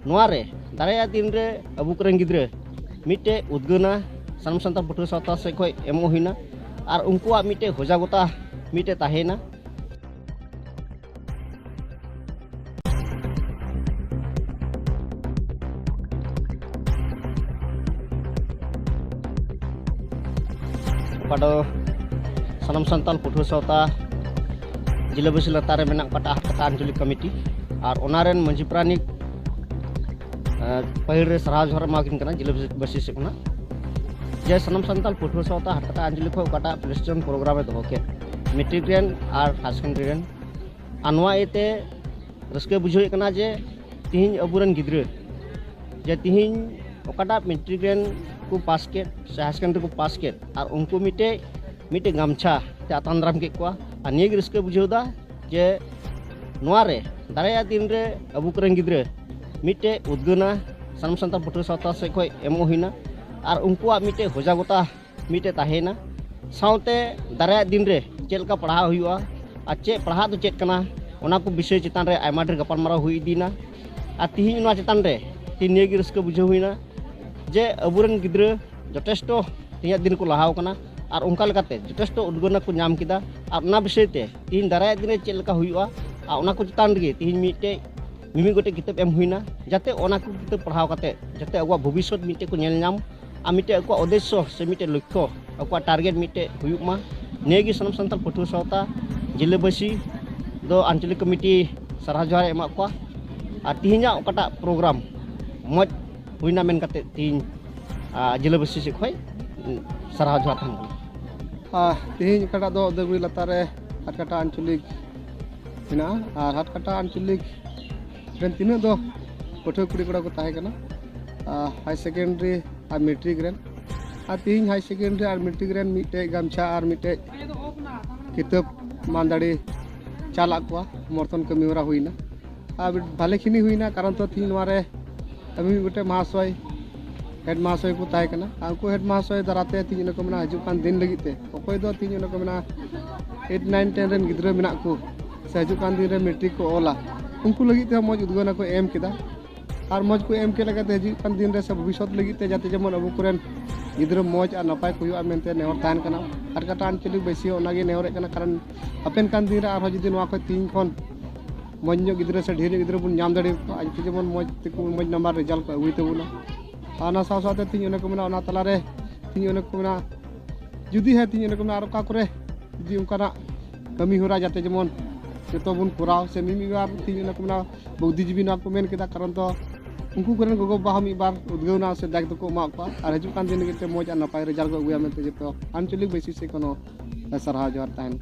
नोआरे दाराया दिन रे अबु करें गिद्रे मिटे उद्गना सानम संताल पटुआ सावता से खय एमो हुइना आर उनकुआ मिटे होजागता मिटे ताहेना pada sanam santal puthu sauta jila besi latare menak pada kata Anjulik Committee ar onaren manji pranik pahir saraj har makin kana jila besi sekna je sanam santal puthu sauta kata Anjulik ko kata president program e doke metric ren ar high secondary ren anwa ete raske bujhoy kana je tihin aburan gidre je tihin okada metric ren ku basket sehaskan ku basket ar unku mite gamcha te atandram ke kwa ani griske bujhoda je noare daraya din re abu kren gidre mite udgana sanam santal putru sauta se khoi emo hina ar unku mite hojagota mite tahena saute daraya din re chelka padha huyua a che padha to chet kana ona ku bishoy chitan re aima der gapal mara hui dina a tihin no chitan re tin ni griske bujho huina je aburan gidre jotesto tiya din ko lahaw kana ar onka lekate jotesto udgona ko nyam kida ar na bishoy te tin daraya dine chelka huyua a ona ko chitan rege tin mite mimi gote kitab em huina jate ona ko kitab padhaw kate jate agwa bhobishot mite ko nyel nyam a mite agwa odesho se mite lokho agwa target mite huyuk ma negi sanam santal puthu sauta jilebasi do Anjulik Committee sarah johar emak kwa ar tihinya okata program moj huina men kate tin jila besi se khoi sarah johar thang tihin kata do degui latare hat kata Anjulik hina ar hat kata Anjulik ren tinu do puthu kuri koda ko tahe kana high secondary ar metric ren tihin high secondary ar metric ren mite gamcha ar mite kitab mandari chalak kwa morton kami ora huina bhale khini huina karon to tin mare ami gote mahasoy head mahasoy ko tahe kana anku head mahasoy darate tin ko mena haju kan din lagite okoy do tin ko mena 8 9 10 ren gidra mena ko se haju kan din re metric ko ola unku lagite moj udgona ko em kida ar moj ko em ke lagate haju kan din re se bhobishot lagite jate jemon abu koren gidra moj ar napai ko huya mente nehor tahan kana ar kata Anjulik besi onage nehore kana karan apen kan din re ar jodi noa ko tin khon monyo gidra se dheer gidra bun nyam dare ko aj jemon moj tiku moj number result ko agui tabuna ana saw sawte tin one ko mena ona talare tin one ko mena judi he tin one ko mena ar ka kore judi unkana kami hora jate jemon joto bun kurao se mimi bar tin one ko mena bauddhi jibi na ko men kita karon to unku koren gogo bahami bar udgauna se dag ko ma ko ar haju kan din gite moj ar napai result ko agui amente jeto Anjulik besi se kono sarah johar tahen